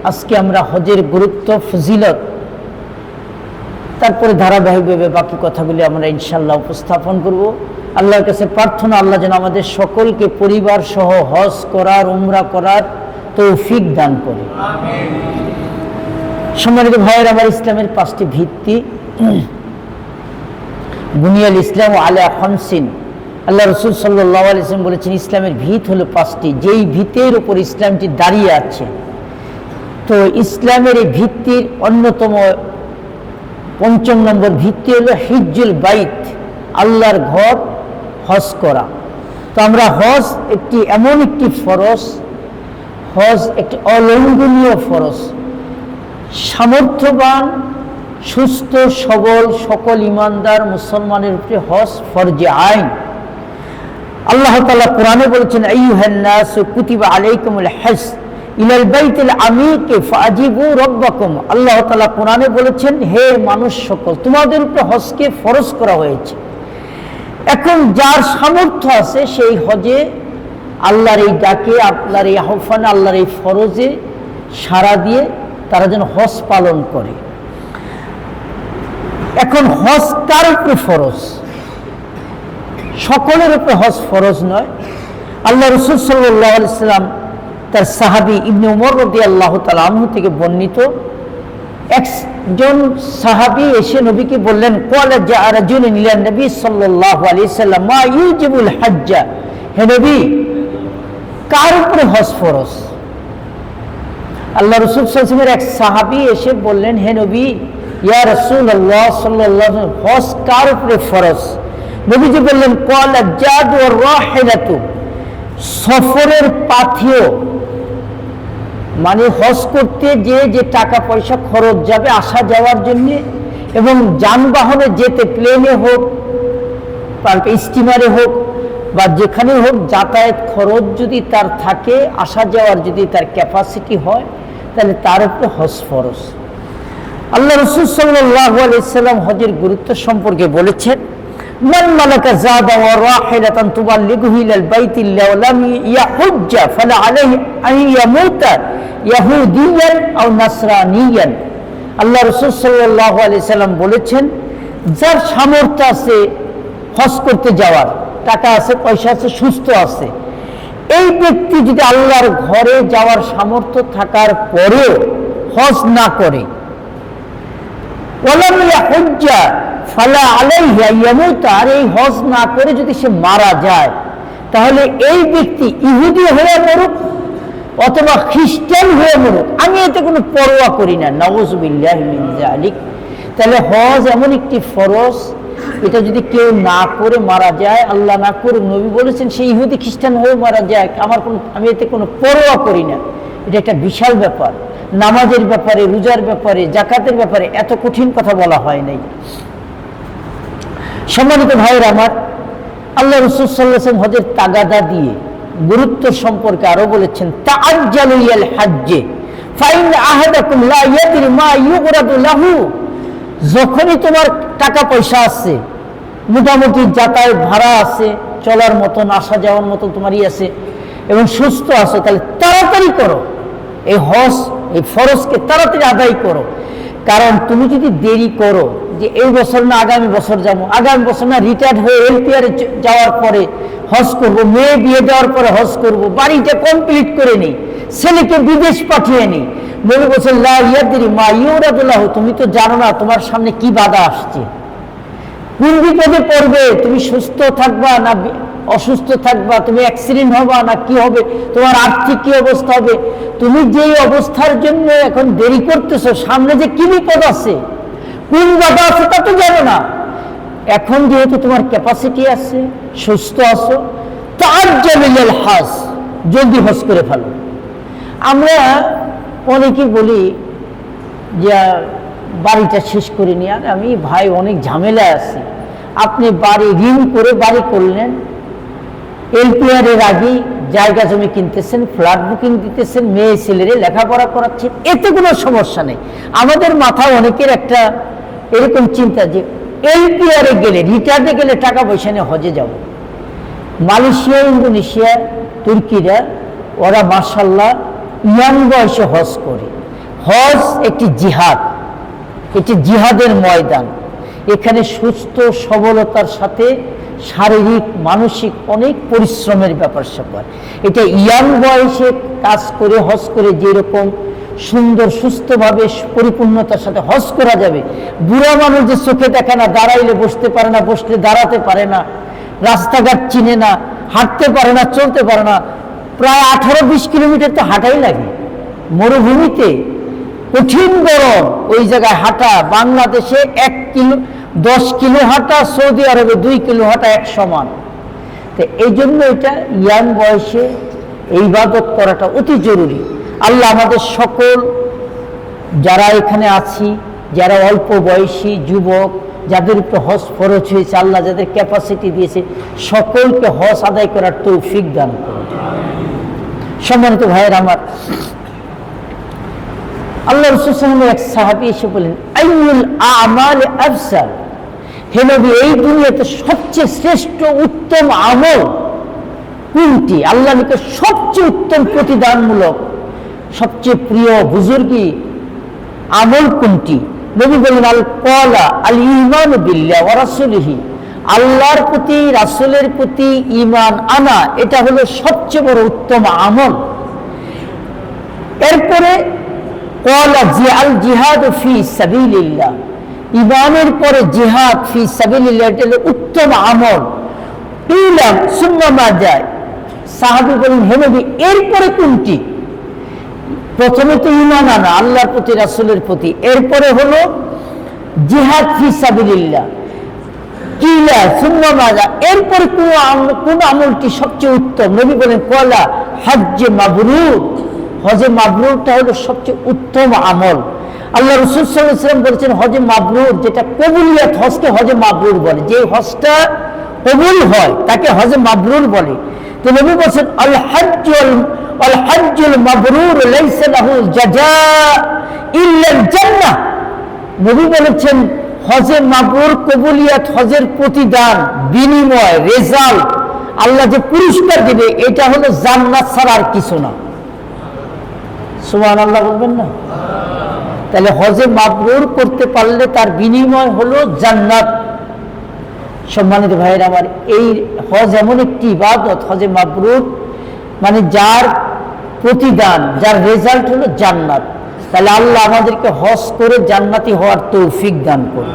আজকে আমরা হজের গুরুত্ব, ফজিলত, তারপরে ধারাবাহিকভাবে বাকি কথাগুলি আমরা ইনশাল্লাহ উপস্থাপন করব। আল্লাহর কাছে প্রার্থনা, আল্লাহ যেন আমাদের সকলকে পরিবার সহ হজ করার, উমরা করার তৌফিক দান করে। সম্মানিত ভাইয়ের, আমার ইসলামের 5টি ভিত্তি। বুনিয়াল ইসলাম আলা খামসিন, আল্লাহ রসুল সাল্লাল্লাহু আলাইহি ওয়াসাল্লাম বলেছেন ইসলামের ভিত হলো 5টি, যেই ভিতের উপর ইসলামটি দাঁড়িয়ে আছে। তো ইসলামের এই ভিত্তির অন্যতম 5 নম্বর ভিত্তি হলো হিজ্জুল বাইত, আল্লাহর ঘর হজ করা। তো আমরা হজ এমন একটি ফরজ, হজ একটি অলঙ্ঘনীয় ফরজ। সামর্থ্যবান, সুস্থ, সবল সকল ইমানদার মুসলমানের উপরে হজ ফরজে আইন। আল্লাহ তাআলা কোরআনে বলেছেন, আইয়ুহান নাস কুতিবা আলাইকুমুল হজ ইলাল বাইতিল আমিক ফাজিবু রাব্বাকুম। আল্লাহ তাআলা কোরআনে বলেছেন, হে মানুষ সকল, তোমাদের উপরে হজকে ফরজ করা হয়েছে। এখন যার সামর্থ্য আছে সেই হজে আল্লাহর এই ডাকে, আল্লাহর এই আহ্বানে, আল্লাহর এই ফরজে সাড়া দিয়ে তারা যেন হজ পালন করে। এখন হজ কার উপরে ফরজ? সকলের উপরে হজ ফরজ নয়। আল্লাহ রাসূল সাল্লাল্লাহু আলাইহি ওয়াসাল্লাম তার সাহাবী ইবনে উমর রাদিয়াল্লাহু তাআলা আনহু থেকে বর্ণিত, একজন সাহাবী এসে নবীকে বললেন, ক্বালা জাআ রাজুলুন ইলা নবী সাল্লাল্লাহু আলাইহি ওয়াসাল্লাম মা ইউজিবুল হজ্জা, হে নবী, কার উপরে হজ ফরজ? আল্লাহ রাসূল সাল্লাল্লাহু আলাইহি ওয়াসাল্লামের এক সাহাবী এসে বললেন, হে নবী, ইয়া রাসূলুল্লাহ সাল্লাল্লাহু আলাইহি ওয়াসাল্লাম, হজ কার উপরে ফরজ? নবীজি বললেন, ক্বালা জাদ ওয়ার রাহিলাতু, সফরের পাথেয়, মানে হজ করতে যে টাকা পয়সা খরচ যাবে আসা যাওয়ার জন্য, এবং যানবাহনে যেতে, প্লেনে হোক, স্টিমারে হোক, বা যেখানে হোক, যাতায়াত খরচ যদি তার থাকে, আসা যাওয়ার যদি তার ক্যাপাসিটি হয়, তাহলে তার উপরে হজ ফরজ। আল্লাহ রাসূল সাল্লাল্লাহু আলাইহি ওয়াসাল্লাম হজের গুরুত্ব সম্পর্কে বলেছেন, মান মালাকা যাদা ওয়া রাহিলাতান তুবাল্লিগুহু ইলাল বাইতিল্লাহি ওয়া লাম ইয়াহুজ্জা ফালা আলাইহি আন ইয়ামুতা ইয়াহুদিয়ান আও নাসরানিয়ান। আল্লাহ রাসূল সাল্লাল্লাহু আলাইহি ওয়াসাল্লাম বলেছেন, যার সামর্থ্য আছে হজ করতে যাওয়ার, টাকা আছে, পয়সা আছে, সুস্থ আছে, এই ব্যক্তি যদি আল্লাহর ঘরে যাওয়ার সামর্থ্য থাকার পরেও হজ না করে, ওয়ালাম ইয়াহুজ্জা ফালা আলাইহি আন ইয়ামুতা, আর এই হজ না করে যদি সে মারা যায়, তাহলে এই ব্যক্তি ইহুদি হয়ে মরুক অথবা খ্রিস্টান হয়ে মরুক, আমি এতে কোনো পরোয়া করি না, নাউযুবিল্লাহি মিন যালিক। তাহলে হজ এমন একটি ফরজ, এটা যদি কেউ না করে মারা যায়, আল্লাহ না করে, নবী বলেছেন সে ইহুদি খ্রিস্টান হয়ে মারা যায়, আমি এতে কোনো পরোয়া করি না। এটা একটা বিশাল ব্যাপার। নামাজের ব্যাপারে, রোজার ব্যাপারে, যাকাতের ব্যাপারে এত কঠিন কথা বলা হয় নাই। সম্মানিত ভাইয়েরা আমার, আল্লাহ রাসূল সাল্লাল্লাহু আলাইহি ওয়াসাল্লাম হজের তাগাদা দিয়ে গুরুত্ব সম্পর্কে আরো বলেছেন, তাআজ্জালু ইলাল হজ্জে ফাইন আহাদাকুম লা ইয়াদরি মা ইউরাদু লাহু। যখনই তোমার টাকা পয়সা আছে, মোটামুটি যাতায়াত ভাড়া আছে, চলার মতন, আসা যাওয়ার মতন তোমার আছে, এবং সুস্থ আছো, তাহলে তাড়াতাড়ি করো এই হজ, এই ফরজকে তাড়াতাড়ি আদায় করো। কারণ তুমি যদি দেরি করো, যে এই বছর না আগামী বছর যাবো, আগামী বছর না রিটায়ার্ড হয়ে এলপিআরে যাওয়ার পরে হজ করব, মেয়ে বিয়ে দেওয়ার পরে হজ করব, বাড়িটা কমপ্লিট করে নিই, ছেলেকে বিদেশ পাঠিয়ে নিই, নবী বলছেন লা ইয়াদরি মা ইউরাদু লাহু, তুমি তো জানো না তোমার সামনে কি বাধা আসছে, কোন বিপদে পড়বে, তুমি সুস্থ থাকবা না অসুস্থ থাকবা, তুমি অ্যাক্সিডেন্ট হবা না কি হবে, তোমার আর্থিক কি অবস্থা হবে, তুমি যেই অবস্থার জন্য এখন দেরি করতেছো, সামনে যে কি বিপদ আছে, কোন বাধা আছে তা তো জানো না। এখন যেহেতু তোমার ক্যাপাসিটি আছে, সুস্থ আছো, তাআজ্জালু ইলাল হজ, জলদি হজ করে ফেলো। আমরা অনেকেই বলি যে বাড়িটা শেষ করে নিয়ে, আর আমি ভাই অনেক ঝামেলায় আছি। আপনি বাড়ি ঋণ করে বাড়ি করলেন, এলপিআর এর আগেই জায়গা জমি কিনতেছেন, ফ্ল্যাট বুকিং দিতেছেন, মেয়ে ছেলেরে লেখাপড়া করাচ্ছেন, এতে কোনো সমস্যা নেই। আমাদের মাথায় অনেকের একটা এরকম চিন্তা যে এলপিআরে গেলে, রিটায়ার্ডে গেলে টাকা পয়সা নিয়ে হজে যাব। মালয়েশিয়া, ইন্দোনেশিয়া, তুর্কিরা, ওরা মাশাআল্লাহ ইয়াং বয়সে হজ করে, হজ একটি জিহাদ, এটি জিহাদের ময়দান। এখানে সুস্থ সবলতার সাথে শারীরিক মানসিক অনেক পরিশ্রমের ব্যাপার স্যাপার। এটা ইয়াং বয়সে কাজ করে হজ করে যেরকম সুন্দর সুস্থভাবে পরিপূর্ণতার সাথে হজ করা যাবে, বুড়া মানুষ যে চোখে দেখে না, দাঁড়াইলে বসতে পারে না, বসলে দাঁড়াতে পারে না, রাস্তাঘাট চিনে না, হাঁটতে পারে না, চলতে পারে না, প্রায় 18-20 কিলোমিটার তো হাঁটাই লাগে মরুভূমিতে, কঠিন গরম, ওই জায়গায় হাঁটা। বাংলাদেশে 10 কিলো হাঁটা, সৌদি আরবে 2 কিলো হাঁটা এক সমান। তো এই জন্য এটা ইয়াং বয়সে এই ইবাদত করাটা অতি জরুরি। আল্লাহ আমাদের সকল যারা এখানে আছি, যারা অল্প বয়সী যুবক, যাদের উপর হজ ফরজ হয়েছে, আল্লাহ যাদের ক্যাপাসিটি দিয়েছে, সকলকে হজ আদায় করার তৌফিক দান করুন। সম্মানিত ভাইয়ের আমার, আল্লাহ রাসূল সাল্লাল্লাহু আলাইহি ওয়াসাল্লাম এক সাহাবী এসে বলেন, আইয়ুল আমাল আফসাল, হে নবী, এই দুনিয়াতে সবচেয়ে শ্রেষ্ঠ উত্তম আমল কোনটি? আল্লাহর নিকট সবচেয়ে উত্তম প্রতিদানমূলক সবচেয়ে প্রিয় বুজুর্গি আমল কোনটি? নবী বলেন, আল ক্বালা আল ঈমান বিল্লাহ ওয়া রাসূলিহি, আল্লাহর প্রতি রাসূলের প্রতি ঈমান আনা, এটা হলো সবচেয়ে বড় উত্তম আমল। এরপরে ক্বালা আল জিহাদ ফি সাবিলিল্লাহ, ঈমানের পরে জিহাদ ফি সাবিলিল্লাহ, এটা হলো উত্তম আমল। ইলাম সুম্মা মা যায়, সাহাবী বলেন, হে নবী, এরপরে কোনটি? প্রথমে তো ঈমান আনা আল্লাহর প্রতি রাসূলের প্রতি, এরপরে হলো জিহাদ ফি সাবিলিল্লাহ। কিলা সুম্মা মা যায়, এরপরে কোন আমলটি সবচেয়ে উত্তম? নবী বলেন, ক্বালা হজ্জে মাবরুর, হজে মাবরুরটা হলো সবচেয়ে উত্তম আমল। আল্লাহ রাসূল সাল্লাল্লাহু আলাইহি ওয়াসাল্লাম বলেছেন, হজে মাবরুর, যেটা কবুলিয়াত, হজকে হজে মাবরুর বলে, যে হজটা কবুল হয় তাকে হজে মাবরুর বলে। তো নবী বলেছেন, আল হজ্জুল মাবরুর লাইসা লাহু জাযাআ ইল্লা আল জান্নাহ, নবী বলেছেন, হজে মাবরুর, কবুলিয়াত, হজের প্রতিদান, বিনিময়, রেজাল্ট, আল্লাহ যে পুরস্কার দিবে, এটা হলো জান্নাত ছাড়া আর কিছু না। সুবহানাল্লাহ বলবেন না? তাহলে হজে মাবরুর করতে পারলে তার বিনিময় হলো জান্নাত। সম্মানিত ভাইয়ের আমার, এই হজ এমন একটি ইবাদত, হজে মাবরুর মানে যার প্রতিদান, যার রেজাল্ট হলো জান্নাত। তাহলে আল্লাহ আমাদেরকে হজ করে জান্নাতি হওয়ার তৌফিক দান করুন।